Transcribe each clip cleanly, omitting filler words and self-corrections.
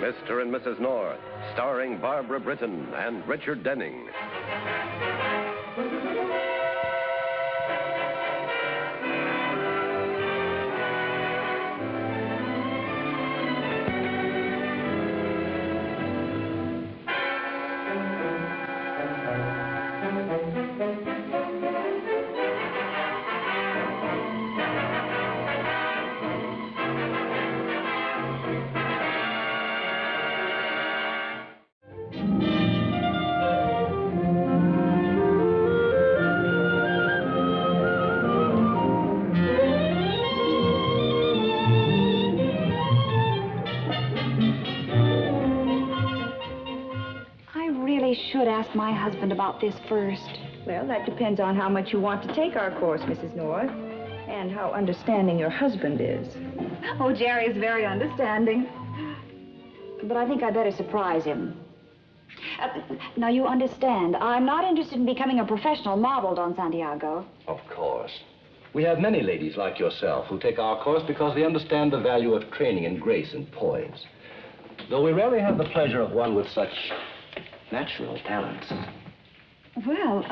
Mr. and Mrs. North, starring Barbara Britton and Richard Denning. Should ask my husband about this first. Well, that depends on how much you want to take our course, Mrs. North, and how understanding your husband is. Oh, Jerry is very understanding. But I think I better surprise him. Now, you understand, I'm not interested in becoming a professional model, Don Santiago. Of course. We have many ladies like yourself who take our course because they understand the value of training in grace and poise. Though we rarely have the pleasure of one with such natural talents. Well,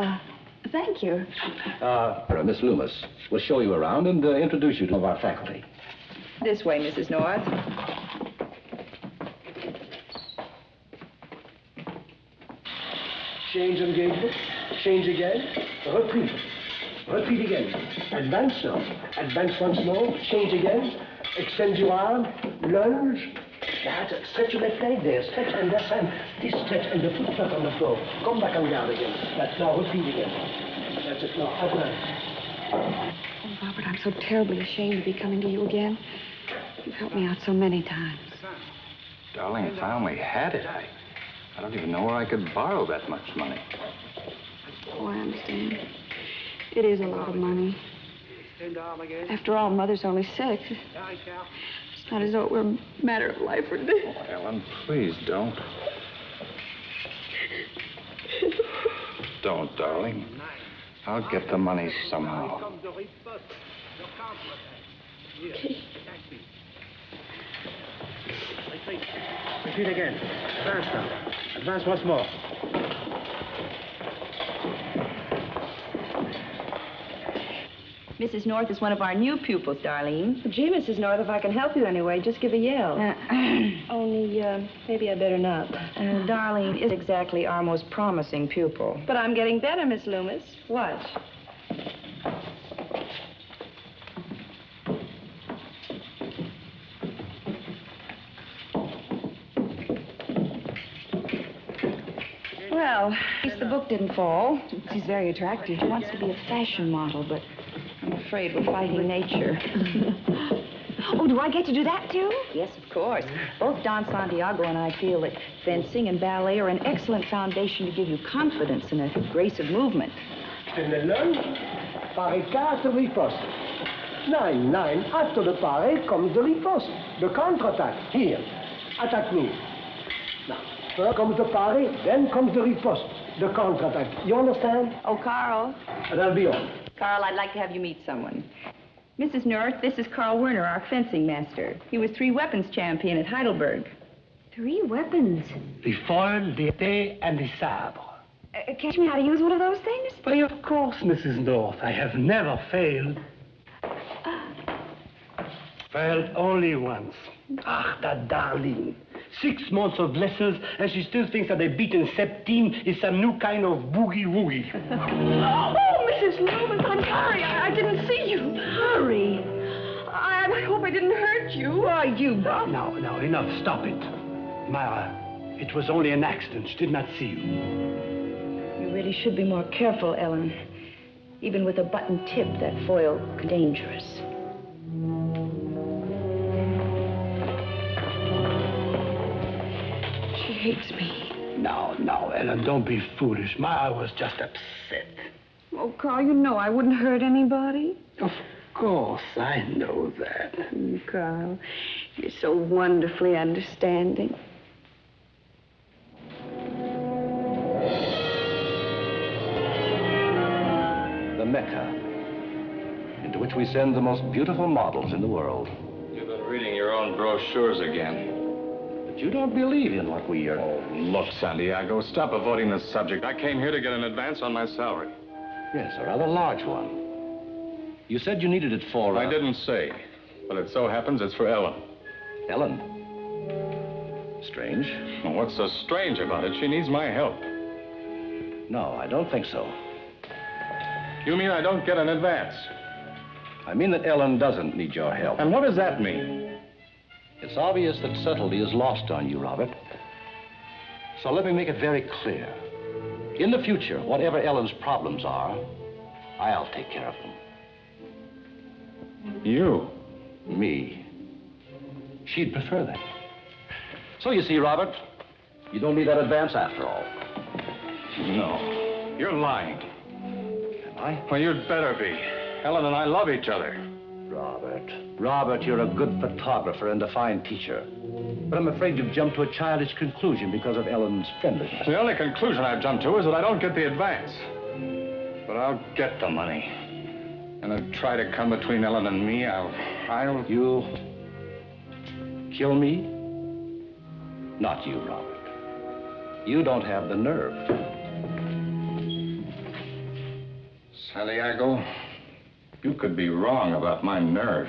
thank you. Miss Loomis will show you around and introduce you to our faculty. This way, Mrs. North. Change engagement, change again, repeat. Repeat again. Advance now. Advance once more, change again. Extend your arm, lunge. That's it. Stretch your left leg there. Stretch and that's hand. This stretch and the foot flat on the floor. Come back on guard again. That's now repeat again. That's it now. Advance. Oh, Robert, I'm so terribly ashamed to be coming to you again. You've helped me out so many times. Darling, if I only had it, I don't even know where I could borrow that much money. Oh, I understand. It is a lot of money. After all, Mother's only sick. It's not as though it were a matter of life or death. Oh, Ellen, please don't. Don't, darling. I'll get the money somehow. Repeat again. Advance now. Advance once more. Mrs. North is one of our new pupils, Darlene. Gee, Mrs. North, if I can help you anyway, just give a yell. Only, maybe I better not. Darlene is exactly our most promising pupil. But I'm getting better, Miss Loomis. Watch. Well, at least the book didn't fall. She's very attractive. She wants to be a fashion model, but I'm afraid we're fighting nature. Oh, do I get to do that, too? Yes, of course. Both Don Santiago and I feel that fencing and ballet are an excellent foundation to give you confidence and a grace of movement. Extend the lunge. Pare after the riposte. 9. After the pare comes the riposte. The counterattack. Here. Attack me. Now, first comes the pare, then comes the riposte. The counterattack. You understand? Oh, Carl. That'll be all. Carl, I'd like to have you meet someone. Mrs. North, this is Carl Werner, our fencing master. He was 3 weapons champion at Heidelberg. 3 weapons? The foil, the épée, and the sabre. Teach me how to use one of those things? Why, of course, Mrs. North. I have never failed. Failed only once. Ah, that darling. 6 months of lessons, and she still thinks that a beaten septime is some new kind of boogie-woogie. Oh, Mrs. Loomis, I'm sorry. I didn't see you. Hurry. I hope I didn't hurt you. Oh, you... No, enough. Stop it. Myra, it was only an accident. She did not see you. You really should be more careful, Ellen. Even with a button tip, that foil is dangerous. She hates me. No, Ellen, don't be foolish. Myra was just upset. Oh, Carl, you know I wouldn't hurt anybody. Of course, I know that. Carl, you're so wonderfully understanding. The Mecca, into which we send the most beautiful models in the world. You've been reading your own brochures again. But you don't believe in what we are... Oh, look, Santiago, stop avoiding the subject. I came here to get an advance on my salary. Yes, a rather large one. You said you needed it for... I didn't say, but it so happens it's for Ellen. Ellen? Strange. Well, what's so strange about it? She needs my help. No, I don't think so. You mean I don't get an advance? I mean that Ellen doesn't need your help. And what does that mean? It's obvious that subtlety is lost on you, Robert. So let me make it very clear. In the future, whatever Ellen's problems are, I'll take care of them. You? Me. She'd prefer that. So you see, Robert, you don't need that advance after all. No. You're lying. Am I? Well, you'd better be. Ellen and I love each other. Robert, you're a good photographer and a fine teacher. But I'm afraid you've jumped to a childish conclusion because of Ellen's friendliness. The only conclusion I've jumped to is that I don't get the advance. But I'll get the money. And I'll try to come between Ellen and me. I'll... You'll kill me? Not you, Robert. You don't have the nerve. Santiago, you could be wrong about my nerve.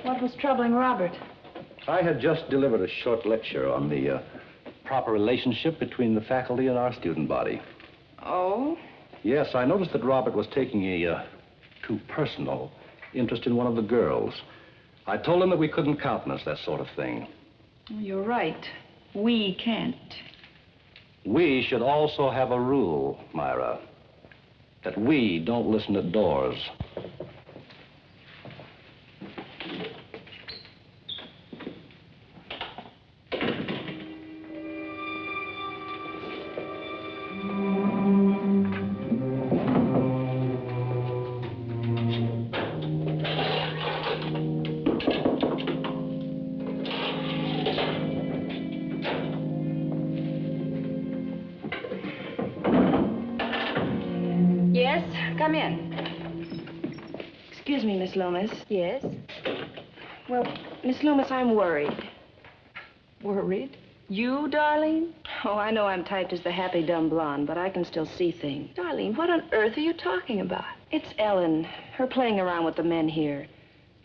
What was troubling Robert? I had just delivered a short lecture on the proper relationship between the faculty and our student body. Oh? Yes, I noticed that Robert was taking a too personal interest in one of the girls. I told him that we couldn't countenance that sort of thing. You're right. We can't. We should also have a rule, Myra, that we don't listen at doors. Come in. Excuse me, Miss Loomis. Yes? Well, Miss Loomis, I'm worried. Worried? You, Darlene? Oh, I know I'm typed as the happy dumb blonde, but I can still see things. Darlene, what on earth are you talking about? It's Ellen. Her playing around with the men here.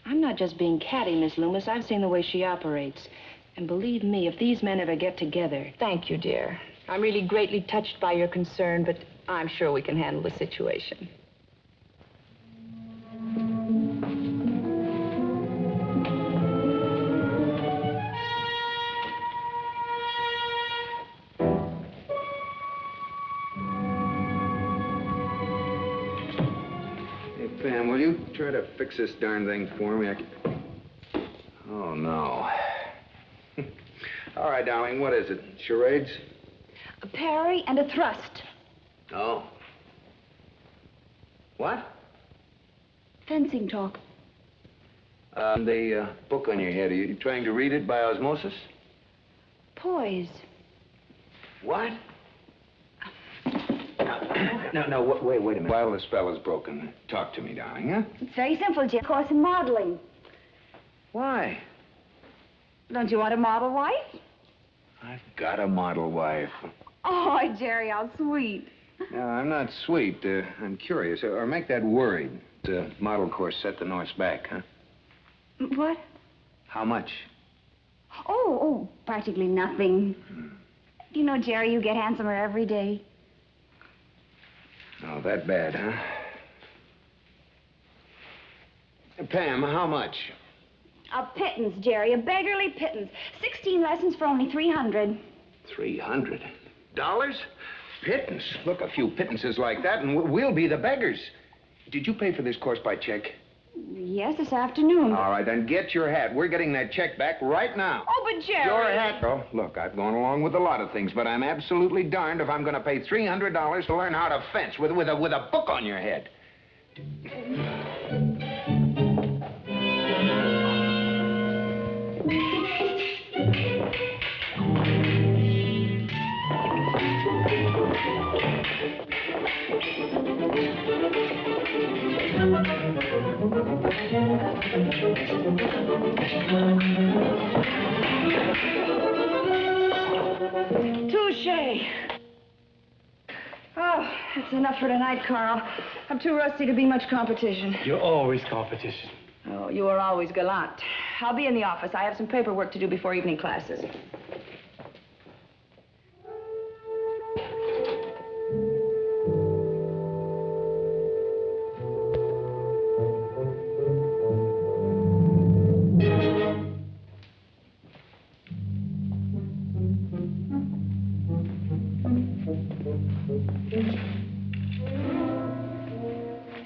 I'm not just being catty, Miss Loomis. I've seen the way she operates. And believe me, if these men ever get together... Thank you, dear. I'm really greatly touched by your concern, but I'm sure we can handle the situation. Pam, will you try to fix this darn thing for me? Oh, no. All right, darling, what is it? Charades? A parry and a thrust. Oh. What? Fencing talk. The book on your head, are you trying to read it by osmosis? Poise. What? No, wait a minute. While the spell is broken, talk to me, darling, huh? It's very simple, Jim. Course in modeling. Why? Don't you want a model wife? I've got a model wife. Oh, Jerry, how sweet. No, I'm not sweet. I'm curious. Or make that worried. The model course set the North's back, huh? What? How much? Oh, practically nothing. You know, Jerry, you get handsomer every day. Oh, that bad, huh? Pam, how much? A pittance, Jerry, a beggarly pittance. 16 lessons for only $300. $300? Pittance? Look, a few pittances like that, and we'll be the beggars. Did you pay for this course by check? Yes, this afternoon. All right, then get your hat. We're getting that check back right now. Oh, but Jerry... Your hat. Oh, look, I've gone along with a lot of things, but I'm absolutely darned if I'm going to pay $300 to learn how to fence with a book on your head. Touche. Oh, that's enough for tonight, Carl. I'm too rusty to be much competition. You're always competition. Oh, you are always gallant. I'll be in the office. I have some paperwork to do before evening classes.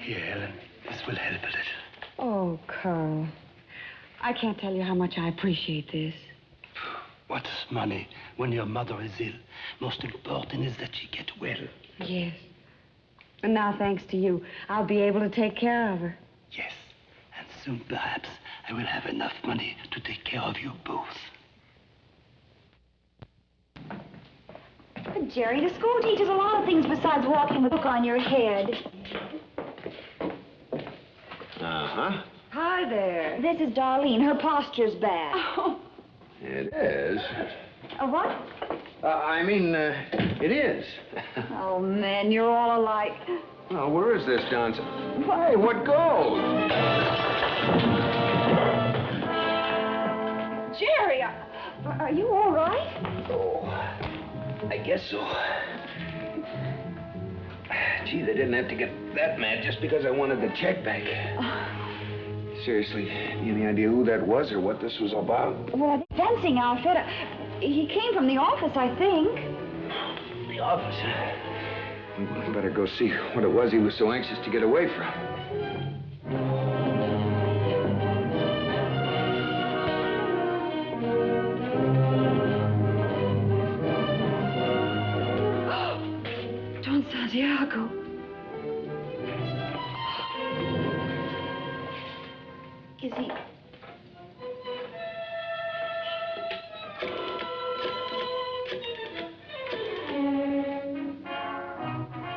Here, Ellen. This will help a little. Oh, Carl. I can't tell you how much I appreciate this. What's money when your mother is ill? Most important is that she get well. Yes. And now, thanks to you, I'll be able to take care of her. Yes. And soon, perhaps, I will have enough money to take care of you both. But, Jerry, the school teaches a lot of things besides walking with a book on your head. Uh-huh. Hi there. This is Darlene. Her posture's bad. Oh. It is. What? It is. Oh, man, you're all alike. Oh, where is this, Johnson? Hey, what goes? Jerry, are you all right? Oh, I guess so. Gee, they didn't have to get that mad just because I wanted the check back. Seriously, any idea who that was or what this was about? Well, I think fencing outfit. He came from the office, I think. The office, huh? We better go see what it was he was so anxious to get away from. Don Santiago. Is he...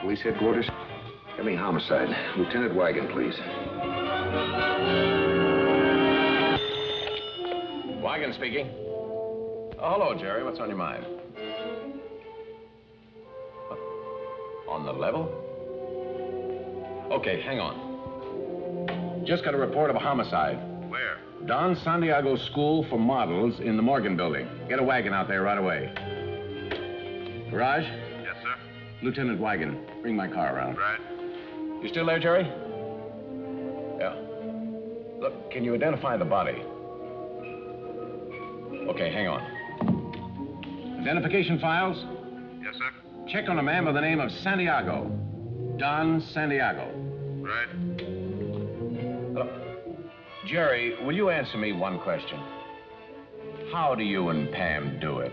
Police headquarters? Coming homicide. Lieutenant Wagon, please. Wagon speaking. Oh, hello, Jerry. What's on your mind? On the level? Okay, hang on. Just got a report of a homicide. Where? Don Santiago School for Models in the Morgan building. Get a wagon out there right away. Garage? Yes, sir. Lieutenant Wagon, bring my car around. Right. You still there, Jerry? Yeah. Look, can you identify the body? Okay, hang on. Identification files? Yes, sir. Check on a man by the name of Santiago. Don Santiago. Right. Jerry, will you answer me one question? How do you and Pam do it?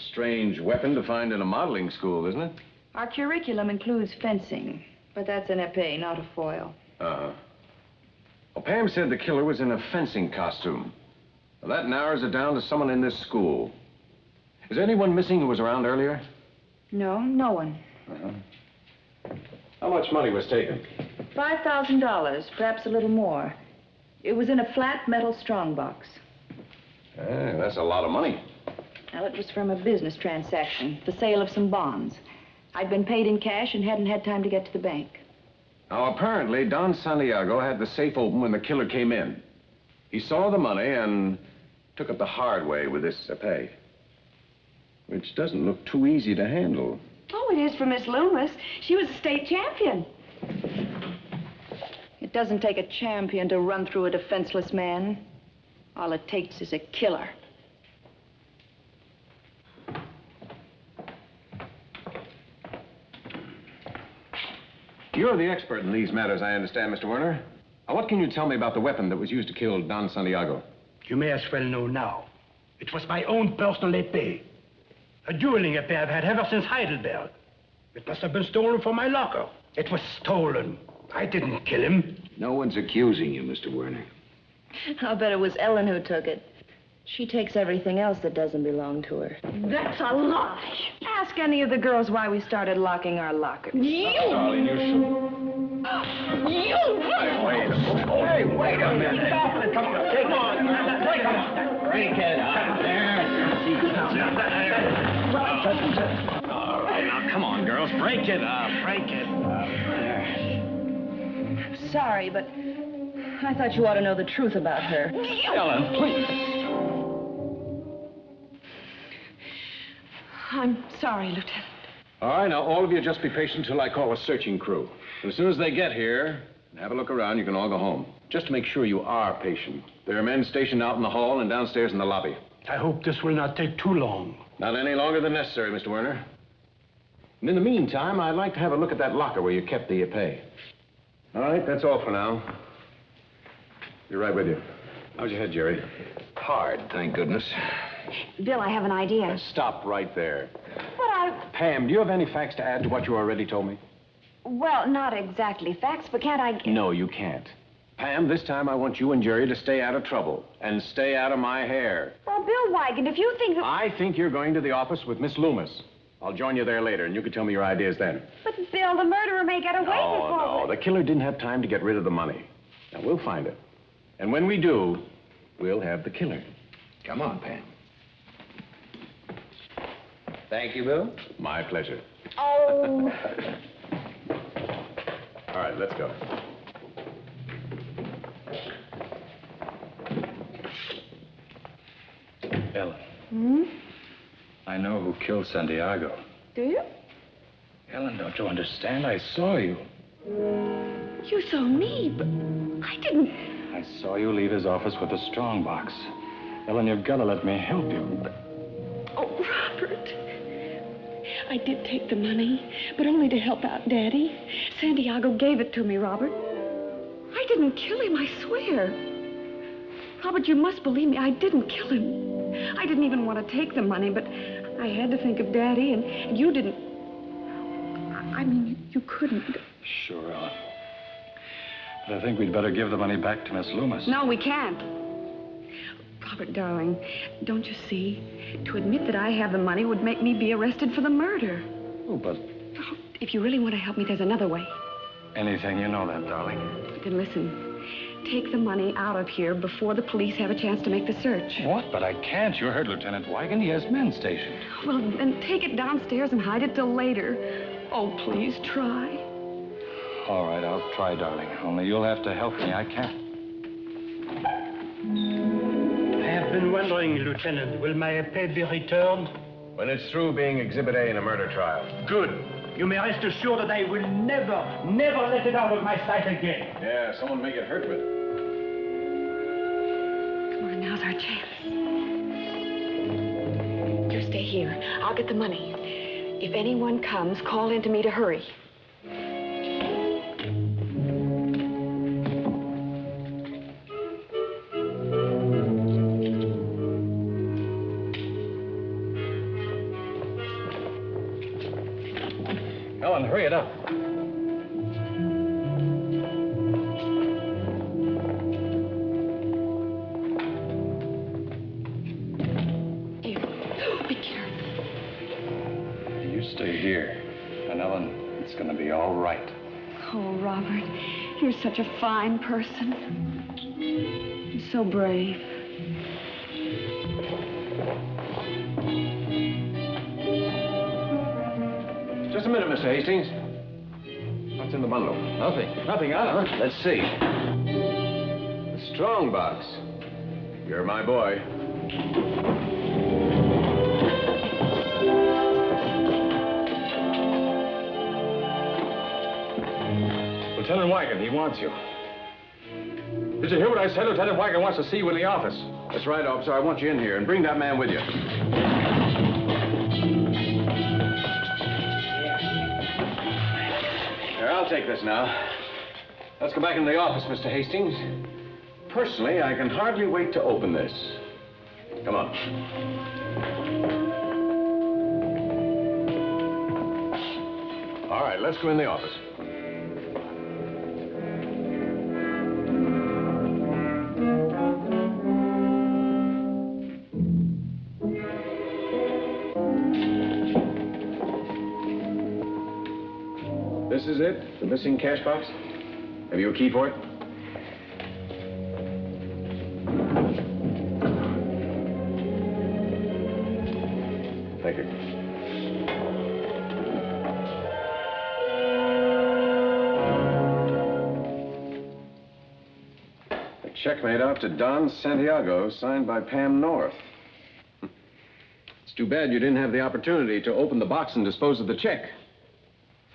Strange weapon to find in a modeling school, isn't it? Our curriculum includes fencing, but that's an épée, not a foil. Uh-huh. Well, Pam said the killer was in a fencing costume. Well, that narrows it down to someone in this school. Is there anyone missing who was around earlier? No, no one. Uh-huh. How much money was taken? $5,000, perhaps a little more. It was in a flat metal strongbox. That's a lot of money. Well, it was from a business transaction, the sale of some bonds. I'd been paid in cash and hadn't had time to get to the bank. Now, apparently, Don Santiago had the safe open when the killer came in. He saw the money and took it the hard way with this épée, which doesn't look too easy to handle. Oh, it is for Miss Loomis. She was a state champion. It doesn't take a champion to run through a defenseless man. All it takes is a killer. You're the expert in these matters, I understand, Mr. Werner. Now, what can you tell me about the weapon that was used to kill Don Santiago? You may as well know now. It was my own personal épée. A dueling affair I've had ever since Heidelberg. It must have been stolen from my locker. It was stolen. I didn't kill him. No one's accusing you, Mr. Werner. I'll bet it was Ellen who took it. She takes everything else that doesn't belong to her. That's a lie. Ask any of the girls why we started locking our lockers. Darling, you should... Hey, wait a minute. Come on. Break it up there. All right, now, come on, girls. Break it up. Sorry, but I thought you ought to know the truth about her. Ellen, please. I'm sorry, Lieutenant. All right, now, all of you just be patient till I call a searching crew. And as soon as they get here, and have a look around, you can all go home. Just to make sure you are patient. There are men stationed out in the hall and downstairs in the lobby. I hope this will not take too long. Not any longer than necessary, Mr. Werner. And in the meantime, I'd like to have a look at that locker where you kept the pay. All right, that's all for now. Be right with you. How's your head, Jerry? Hard, thank goodness. Bill, I have an idea. Stop right there. But Pam, do you have any facts to add to what you already told me? well, not exactly facts, but can't I... No, you can't. Pam, this time I want you and Jerry to stay out of trouble and stay out of my hair. Well, Bill Wygant, if you think that... I think you're going to the office with Miss Loomis. I'll join you there later, and you can tell me your ideas then. But, Bill, the murderer may get away before... No, the killer didn't have time to get rid of the money. Now, we'll find it. And when we do, we'll have the killer. Come on, Pam. Thank you, Bill. My pleasure. Oh... All right, let's go. Ellen. Hmm? I know who killed Santiago. Do you? Ellen, don't you understand? I saw you. You saw me, but I didn't... I saw you leave his office with a strong box. Ellen, you've got to let me help you. Oh, Robert. I did take the money, but only to help out Daddy. Santiago gave it to me, Robert. I didn't kill him, I swear. Robert, you must believe me. I didn't kill him. I didn't even want to take the money, but I had to think of Daddy, and you didn't... I mean, you couldn't. Sure, Ellen. But I think we'd better give the money back to Miss Loomis. No, we can't. Robert, darling, don't you see? To admit that I have the money would make me be arrested for the murder. Oh, but Oh, if you really want to help me, there's another way. anything, you know that, darling. Then listen. Take the money out of here before the police have a chance to make the search. What? But I can't. You heard Lieutenant Wigan. He has men stationed. Well, then take it downstairs and hide it till later. Oh, please try. All right, I'll try, darling. Only you'll have to help me. I can't. I have been wondering, Lieutenant, will my pay be returned? When it's through being Exhibit A in a murder trial. Good. You may rest assured that I will never let it out of my sight again. Yeah, someone may get hurt with it. Come on, now's our chance. You stay here. I'll get the money. If anyone comes, call in to me to hurry. Ellen, hurry it up. You. Be careful. You stay here. And Ellen, it's going to be all right. Oh, Robert, you're such a fine person. You're so brave. Just a minute, Mr. Hastings. What's in the bundle? Nothing, huh? Let's see. The strong box. You're my boy. Lieutenant Wigan, he wants you. Did you hear what I said? Lieutenant Wigan wants to see you in the office. That's right, officer. I want you in here, and bring that man with you. Here, I'll take this now. Let's go back into the office, Mr. Hastings. Personally, I can hardly wait to open this. Come on. All right, let's go in the office. This is it? The missing cash box? Have you a key for it? Thank you. A check made out to Don Santiago, signed by Pam North. It's too bad you didn't have the opportunity to open the box and dispose of the check.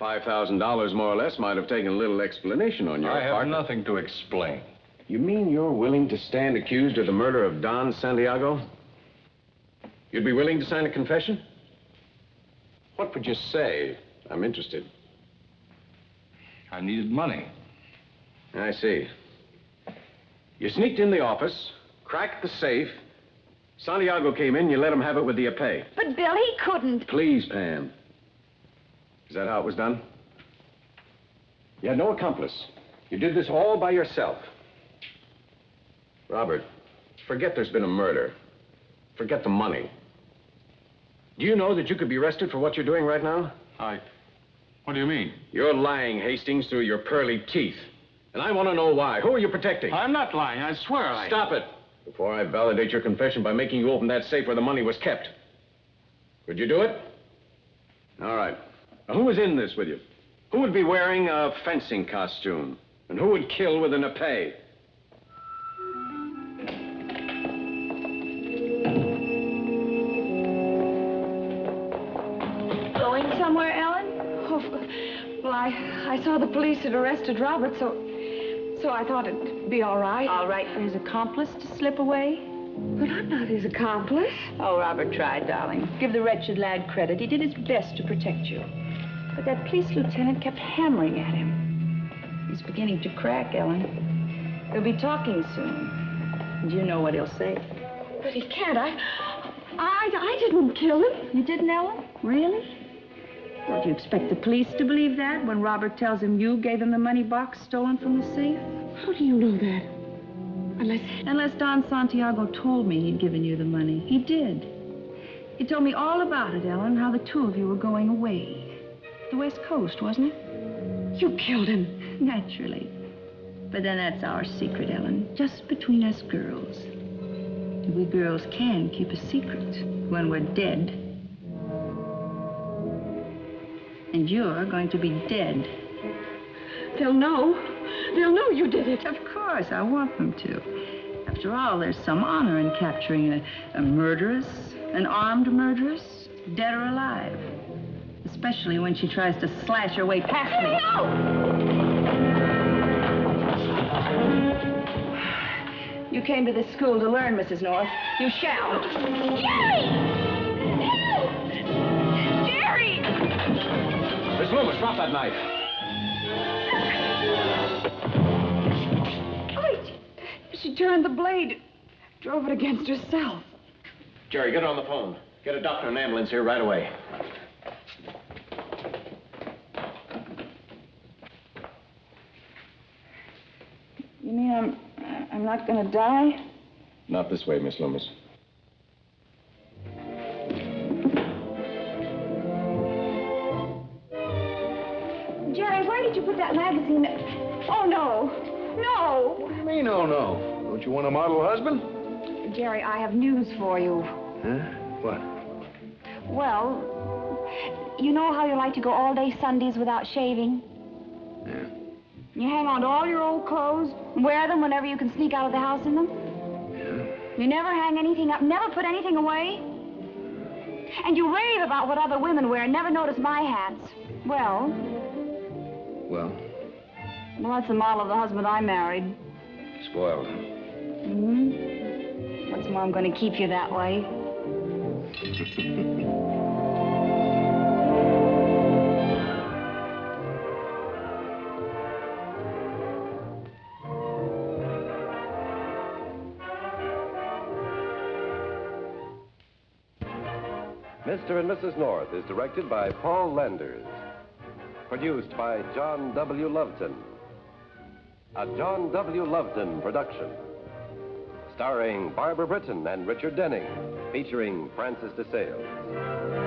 $5,000 more or less might have taken a little explanation on your part. I have nothing to explain. You mean you're willing to stand accused of the murder of Don Santiago? You'd be willing to sign a confession? What would you say? I'm interested. I needed money. I see. You sneaked in the office, cracked the safe. Santiago came in, you let him have it with the epee. But Bill, he couldn't. Please, Pam. Is that how it was done? You had no accomplice. You did this all by yourself. Robert, forget there's been a murder. Forget the money. Do you know that you could be arrested for what you're doing right now? What do you mean? You're lying, Hastings, through your pearly teeth. And I want to know why. Who are you protecting? I'm not lying. I swear I... Stop it. Before I validate your confession by making you open that safe where the money was kept. Could you do it? All right. Now, who was in this with you? Who would be wearing a fencing costume? And who would kill with an epee? Going somewhere, Ellen? Oh, well, I saw the police had arrested Robert, so I thought it'd be all right. All right for his accomplice to slip away? But I'm not his accomplice. Oh, Robert tried, darling. Give the wretched lad credit. He did his best to protect you. But that police lieutenant kept hammering at him. He's beginning to crack, Ellen. They'll be talking soon. And you know what he'll say. But he can't. I didn't kill him. You didn't, Ellen? Really? Well, do you expect the police to believe that when Robert tells him you gave him the money box stolen from the safe? How do you know that? Unless Don Santiago told me he'd given you the money. He did. He told me all about it, Ellen, how the two of you were going away. The West Coast, wasn't it? You killed him. Naturally. But then that's our secret, Ellen. Just between us girls. We girls can keep a secret when we're dead. And you're going to be dead. They'll know. They'll know you did it. Of course, I want them to. After all, there's some honor in capturing a murderess, an armed murderess, dead or alive. Especially when she tries to slash her way past me. You came to this school to learn, Mrs. North. You shall. Jerry! Help! Jerry! Miss Loomis, drop that knife. She turned the blade, drove it against herself. Jerry, get on the phone. Get a doctor and ambulance here right away. You mean I'm not gonna die? Not this way, Miss Loomis. Jerry, where did you put that magazine? Oh, no. No. What do you mean, oh, no? Don't you want a model husband? Jerry, I have news for you. Huh? What? Well, you know how you like to go all day Sundays without shaving? Yeah. You hang on to all your old clothes, wear them whenever you can sneak out of the house in them? Yeah. You never hang anything up, never put anything away? And you rave about what other women wear and never notice my hats. Well, Well, that's the model of the husband I married. spoiled. Mm-hmm. What's more, I'm going to keep you that way. Mr. and Mrs. North is directed by Paul Landres. produced by John W. Loveton. A John W. Loveton production. Starring Barbara Britton and Richard Denning, featuring Francis DeSales.